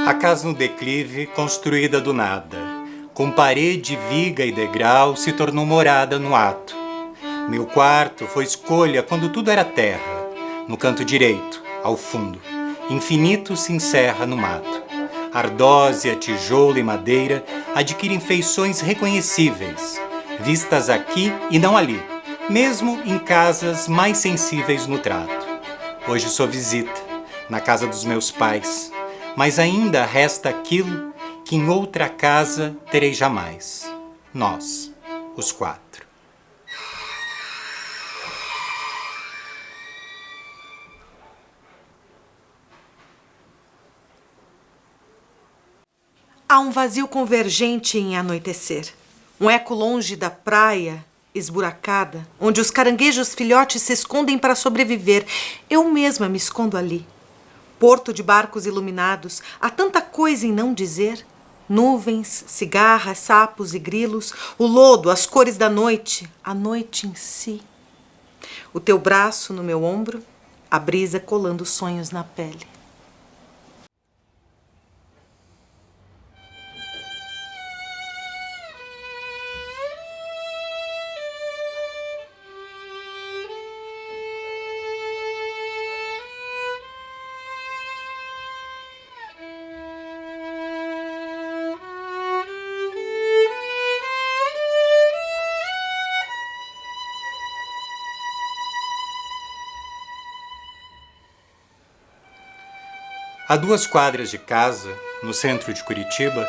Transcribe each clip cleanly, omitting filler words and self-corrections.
A casa no declive, construída do nada, com parede, viga e degrau, se tornou morada no ato. Meu quarto foi escolha quando tudo era terra. No canto direito, ao fundo, infinito se encerra no mato. Ardósia, tijolo e madeira adquirem feições reconhecíveis, vistas aqui e não ali, mesmo em casas mais sensíveis no trato. Hoje sou visita, na casa dos meus pais, mas ainda resta aquilo que em outra casa terei jamais. Nós, os quatro. Há um vazio convergente em anoitecer. Um eco longe da praia, esburacada, onde os caranguejos filhotes se escondem para sobreviver. Eu mesma me escondo ali. Porto de barcos iluminados, há tanta coisa em não dizer. Nuvens, cigarras, sapos e grilos, o lodo, as cores da noite, a noite em si. O teu braço no meu ombro, a brisa colando sonhos na pele. A 2 quadras de casa, no centro de Curitiba,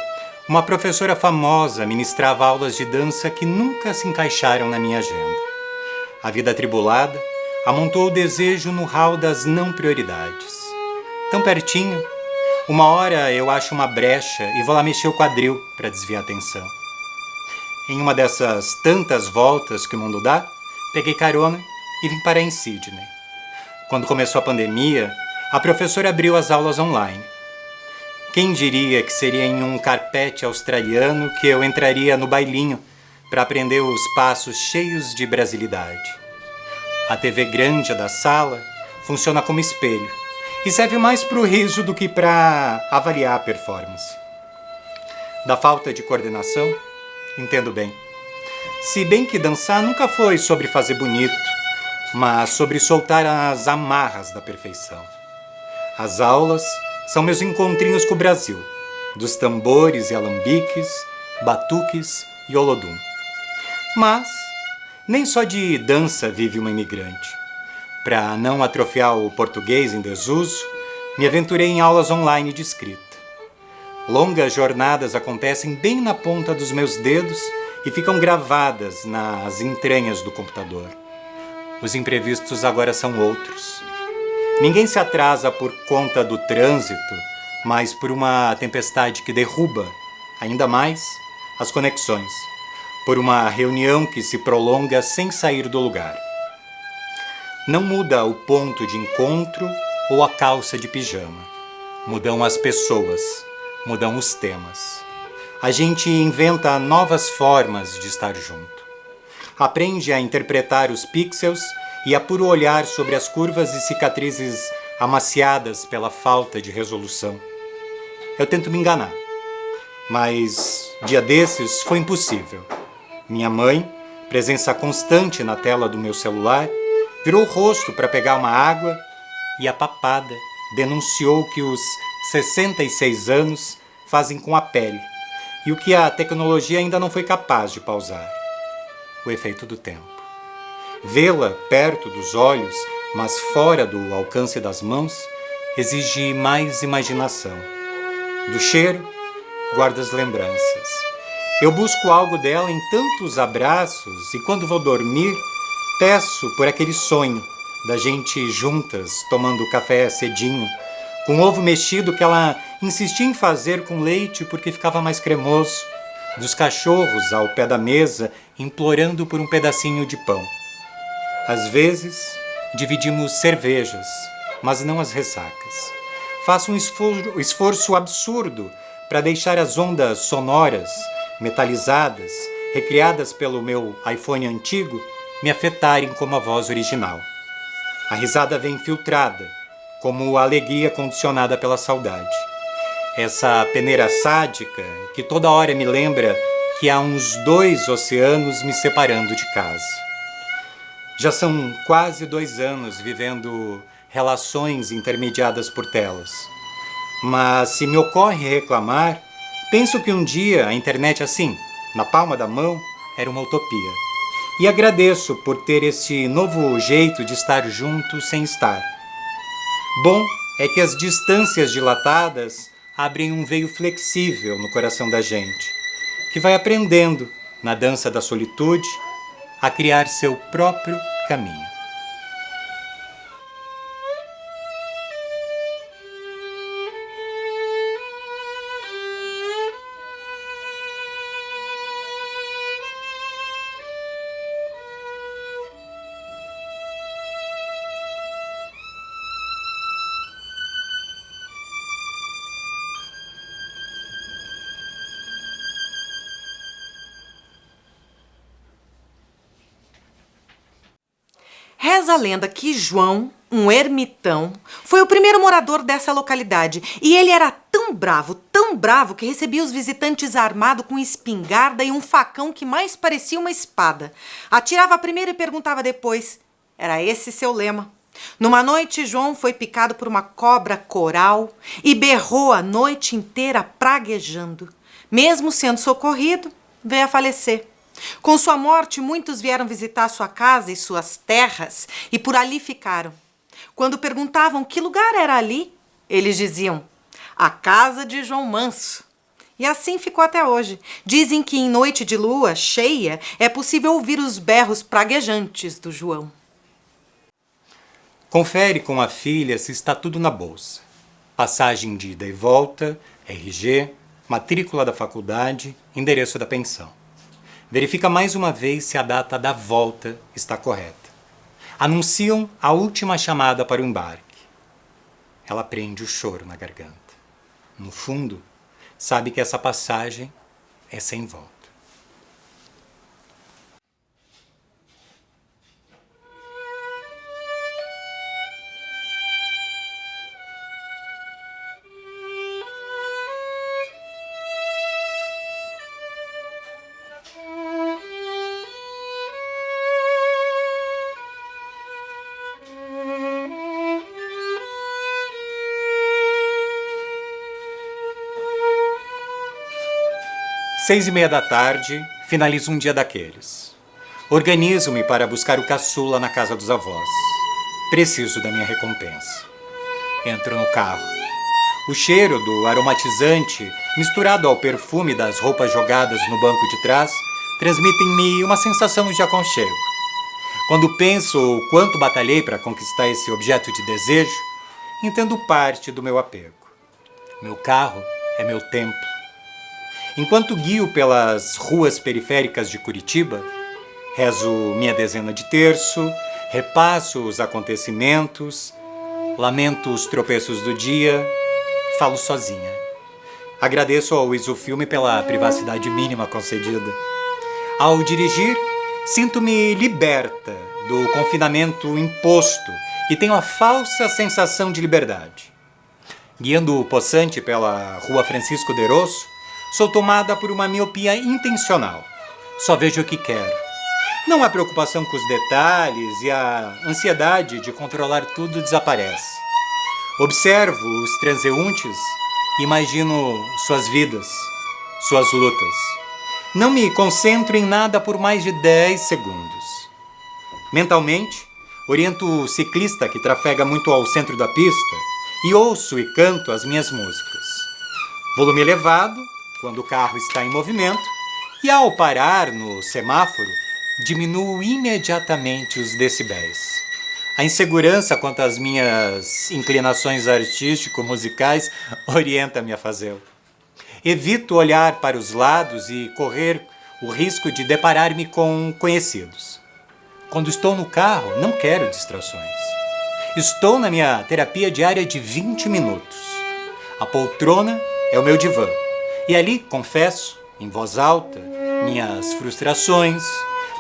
uma professora famosa ministrava aulas de dança que nunca se encaixaram na minha agenda. A vida atribulada amontoou o desejo no hall das não prioridades. Tão pertinho, uma hora eu acho uma brecha e vou lá mexer o quadril para desviar a atenção. Em uma dessas tantas voltas que o mundo dá, peguei carona e vim parar em Sydney. Quando começou a pandemia, a professora abriu as aulas online. Quem diria que seria em um carpete australiano que eu entraria no bailinho para aprender os passos cheios de brasilidade. A TV grande da sala funciona como espelho e serve mais para o riso do que para avaliar a performance. Da falta de coordenação, entendo bem. Se bem que dançar nunca foi sobre fazer bonito, mas sobre soltar as amarras da perfeição. As aulas são meus encontrinhos com o Brasil, dos tambores e alambiques, batuques e olodum. Mas nem só de dança vive uma imigrante. Para não atrofiar o português em desuso, me aventurei em aulas online de escrita. Longas jornadas acontecem bem na ponta dos meus dedos e ficam gravadas nas entranhas do computador. Os imprevistos agora são outros. Ninguém se atrasa por conta do trânsito, mas por uma tempestade que derruba, ainda mais, as conexões, por uma reunião que se prolonga sem sair do lugar. Não muda o ponto de encontro ou a calça de pijama. Mudam as pessoas, mudam os temas. A gente inventa novas formas de estar junto. Aprende a interpretar os pixels e a puro olhar sobre as curvas e cicatrizes amaciadas pela falta de resolução. Eu tento me enganar, mas dia desses foi impossível. Minha mãe, presença constante na tela do meu celular, virou o rosto para pegar uma água e a papada denunciou que os 66 anos fazem com a pele e o que a tecnologia ainda não foi capaz de pausar. O efeito do tempo. Vê-la perto dos olhos, mas fora do alcance das mãos, exige mais imaginação. Do cheiro, guardo as lembranças. Eu busco algo dela em tantos abraços e quando vou dormir, peço por aquele sonho da gente juntas, tomando café cedinho, com ovo mexido que ela insistia em fazer com leite porque ficava mais cremoso, dos cachorros ao pé da mesa, implorando por um pedacinho de pão. Às vezes, dividimos cervejas, mas não as ressacas. Faço um esforço absurdo para deixar as ondas sonoras, metalizadas, recriadas pelo meu iPhone antigo, me afetarem como a voz original. A risada vem filtrada, como a alegria condicionada pela saudade. essa peneira sádica que toda hora me lembra que há uns 2 oceanos me separando de casa. Já são quase 2 anos vivendo relações intermediadas por telas. Mas se me ocorre reclamar, penso que um dia a internet assim, na palma da mão, era uma utopia. E agradeço por ter esse novo jeito de estar junto sem estar. Bom é que as distâncias dilatadas abrem um veio flexível no coração da gente, que vai aprendendo, na dança da solitude, a criar seu próprio caminho. Reza a lenda que João, um ermitão, foi o primeiro morador dessa localidade e ele era tão bravo, que recebia os visitantes armado com espingarda e um facão que mais parecia uma espada. Atirava primeiro e perguntava depois. Era esse seu lema. Numa noite, João foi picado por uma cobra coral e berrou a noite inteira praguejando. Mesmo sendo socorrido, veio a falecer. Com sua morte, muitos vieram visitar sua casa e suas terras e por ali ficaram. Quando perguntavam que lugar era ali, eles diziam, a casa de João Manso. E assim ficou até hoje. Dizem que em noite de lua cheia é possível ouvir os berros praguejantes do João. Confere com a filha se está tudo na bolsa. Passagem de ida e volta, RG, matrícula da faculdade, endereço da pensão. Verifica mais uma vez se a data da volta está correta. Anunciam a última chamada para o embarque. Ela prende o choro na garganta. No fundo, sabe que essa passagem é sem volta. Seis e meia da tarde, finalizo um dia daqueles. Organizo-me para buscar o caçula na casa dos avós. Preciso da minha recompensa. Entro no carro. O cheiro do aromatizante, misturado ao perfume das roupas jogadas no banco de trás, transmitem-me uma sensação de aconchego. Quando penso o quanto batalhei para conquistar esse objeto de desejo, entendo parte do meu apego. Meu carro é meu templo. Enquanto guio pelas ruas periféricas de Curitiba, rezo minha dezena de terço, repasso os acontecimentos, lamento os tropeços do dia, falo sozinha. Agradeço ao Isofilme pela privacidade mínima concedida. Ao dirigir, sinto-me liberta do confinamento imposto e tenho a falsa sensação de liberdade. Guiando o possante pela Rua Francisco de Rosso, sou tomada por uma miopia intencional. Só vejo o que quero. Não há preocupação com os detalhes e a ansiedade de controlar tudo desaparece. Observo os transeuntes e imagino suas vidas, suas lutas. Não me concentro em nada por mais de 10 segundos. Mentalmente, oriento o ciclista que trafega muito ao centro da pista e ouço e canto as minhas músicas. Volume elevado, quando o carro está em movimento, e ao parar no semáforo, diminuo imediatamente os decibéis. A insegurança quanto às minhas inclinações artístico-musicais orienta-me a fazê-lo. Evito olhar para os lados e correr o risco de deparar-me com conhecidos. Quando estou no carro, não quero distrações. Estou na minha terapia diária de 20 minutos. A poltrona é o meu divã. E ali confesso, em voz alta, minhas frustrações,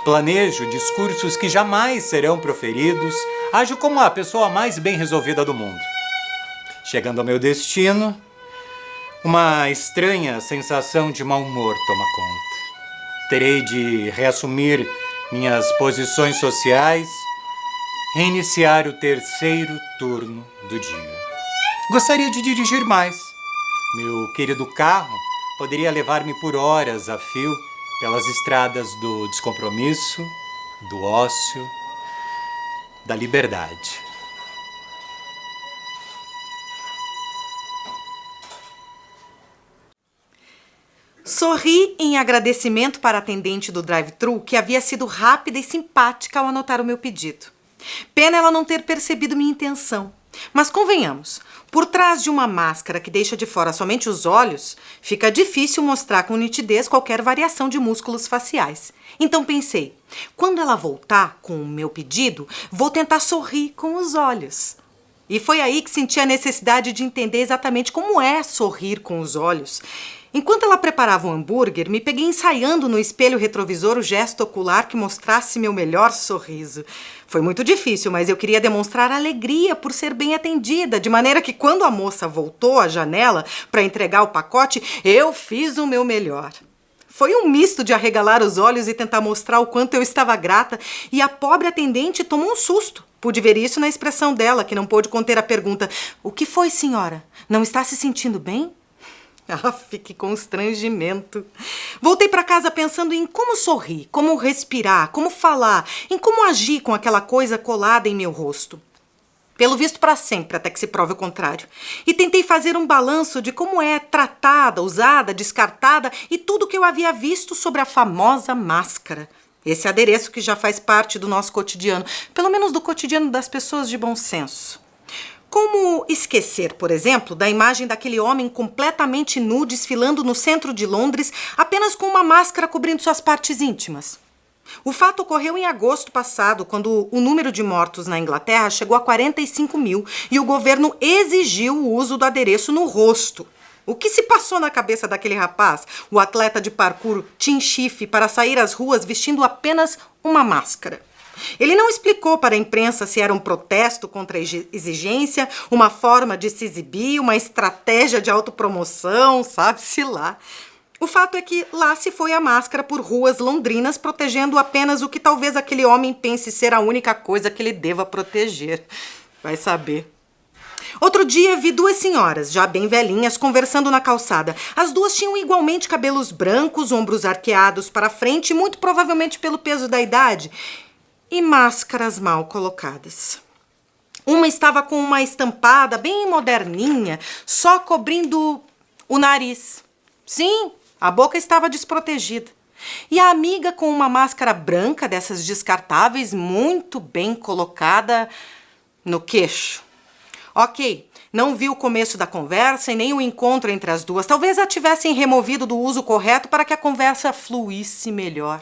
planejo discursos que jamais serão proferidos, ajo como a pessoa mais bem resolvida do mundo. Chegando ao meu destino, Uma estranha sensação de mau humor toma conta. Terei de reassumir minhas posições sociais, reiniciar o terceiro turno do dia. Gostaria de dirigir mais. Meu querido carro poderia levar-me por horas a fio pelas estradas do descompromisso, do ócio, da liberdade. Sorri em agradecimento para a atendente do drive-thru, que havia sido rápida e simpática ao anotar o meu pedido. Pena ela não ter percebido minha intenção. Mas convenhamos, por trás de uma máscara que deixa de fora somente os olhos, fica difícil mostrar com nitidez qualquer variação de músculos faciais. Então pensei, quando ela voltar com o meu pedido, vou tentar sorrir com os olhos. E foi aí que senti a necessidade de entender exatamente como é sorrir com os olhos. Enquanto ela preparava o hambúrguer, me peguei ensaiando no espelho retrovisor o gesto ocular que mostrasse meu melhor sorriso. Foi muito difícil, mas eu queria demonstrar alegria por ser bem atendida, de maneira que quando a moça voltou à janela para entregar o pacote, eu fiz o meu melhor. Foi um misto de arregalar os olhos e tentar mostrar o quanto eu estava grata, e a pobre atendente tomou um susto. Pude ver isso na expressão dela, que não pôde conter a pergunta: "O que foi, senhora? Não está se sentindo bem?" Aff, que constrangimento. Voltei para casa pensando em como sorrir, como respirar, como falar, em como agir com aquela coisa colada em meu rosto. Pelo visto para sempre, até que se prove o contrário. E tentei fazer um balanço de como é tratada, usada, descartada e tudo que eu havia visto sobre a famosa máscara. Esse adereço que já faz parte do nosso cotidiano, pelo menos do cotidiano das pessoas de bom senso. Como esquecer, por exemplo, da imagem daquele homem completamente nu desfilando no centro de Londres apenas com uma máscara cobrindo suas partes íntimas? O fato ocorreu em agosto passado, quando o número de mortos na Inglaterra chegou a 45 mil e o governo exigiu o uso do adereço no rosto. O que se passou na cabeça daquele rapaz, o atleta de parkour Tim Schiff, para sair às ruas vestindo apenas uma máscara? Ele não explicou para a imprensa se era um protesto contra a exigência, uma forma de se exibir, uma estratégia de autopromoção, sabe-se lá. O fato é que lá se foi a máscara por ruas londrinas, protegendo apenas o que talvez aquele homem pense ser a única coisa que ele deva proteger. Vai saber. Outro dia vi duas senhoras, já bem velhinhas, conversando na calçada. As duas tinham igualmente cabelos brancos, ombros arqueados para frente, muito provavelmente pelo peso da idade, e máscaras mal colocadas. Uma estava com uma estampada bem moderninha, só cobrindo o nariz. Sim, a boca estava desprotegida. E a amiga com uma máscara branca, dessas descartáveis, muito bem colocada no queixo. Ok, não vi o começo da conversa e nem o encontro entre as duas. Talvez a tivessem removido do uso correto para que a conversa fluísse melhor.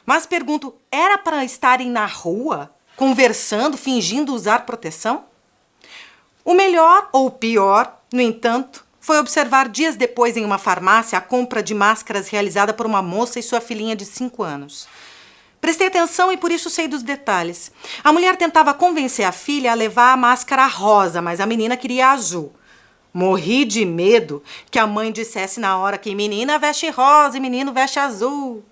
Mas pergunto, era para estarem na rua, conversando, fingindo usar proteção? O melhor, ou o pior, no entanto, foi observar dias depois em uma farmácia a compra de máscaras realizada por uma moça e sua filhinha de 5 anos. Prestei atenção e por isso sei dos detalhes. A mulher tentava convencer a filha a levar a máscara rosa, mas a menina queria azul. Morri de medo que a mãe dissesse na hora que menina veste rosa e menino veste azul.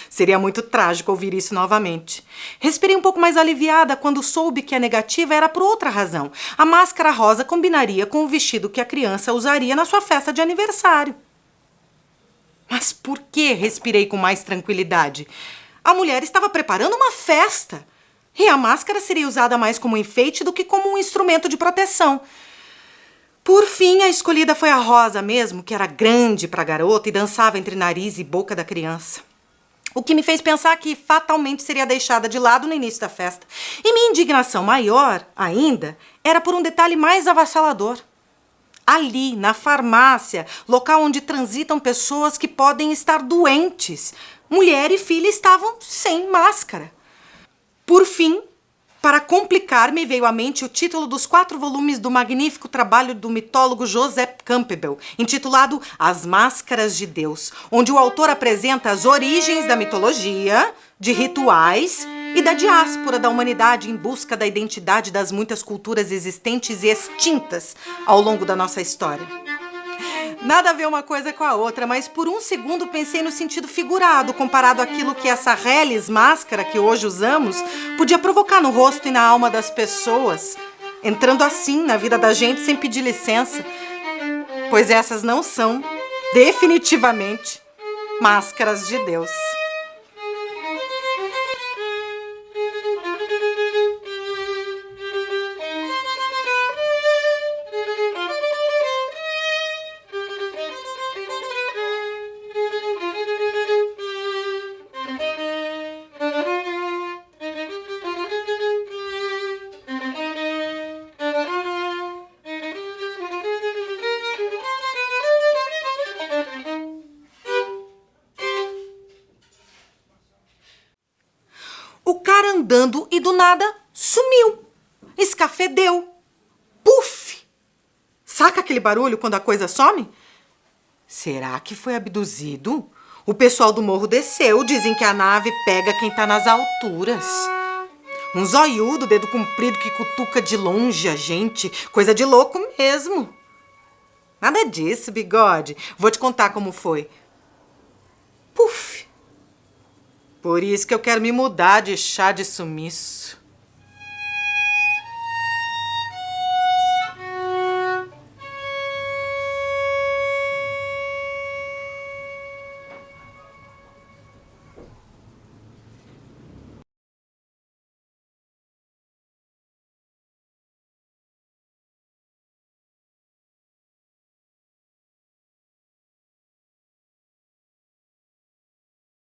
Seria muito trágico ouvir isso novamente. Respirei um pouco mais aliviada quando soube que a negativa era por outra razão. A máscara rosa combinaria com o vestido que a criança usaria na sua festa de aniversário. Mas por que? Respirei com mais tranquilidade. A mulher estava preparando uma festa e a máscara seria usada mais como enfeite do que como um instrumento de proteção. Por fim, a escolhida foi a rosa mesmo, que era grande para a garota e dançava entre nariz e boca da criança. O que me fez pensar que fatalmente seria deixada de lado no início da festa. E minha indignação maior, ainda, era por um detalhe mais avassalador. Ali, na farmácia, local onde transitam pessoas que podem estar doentes, mulher e filha estavam sem máscara. Por fim, para complicar, me veio à mente o título dos 4 volumes do magnífico trabalho do mitólogo Joseph Campbell, intitulado As Máscaras de Deus, onde o autor apresenta as origens da mitologia, de rituais e da diáspora da humanidade em busca da identidade das muitas culturas existentes e extintas ao longo da nossa história. Nada a ver uma coisa com a outra, mas por um segundo pensei no sentido figurado, comparado àquilo que essa reles máscara que hoje usamos podia provocar no rosto e na alma das pessoas, entrando assim na vida da gente sem pedir licença. Pois essas não são, definitivamente, máscaras de Deus. O cara andando e do nada sumiu. Escafedeu. Puf! Saca aquele barulho quando a coisa some? Será que foi abduzido? O pessoal do morro desceu. Dizem que a nave pega quem tá nas alturas. Um zoiudo, dedo comprido que cutuca de longe a gente. Coisa de louco mesmo. Nada disso, bigode. Vou te contar como foi. Puf! Por isso que eu quero me mudar de chá de sumiço.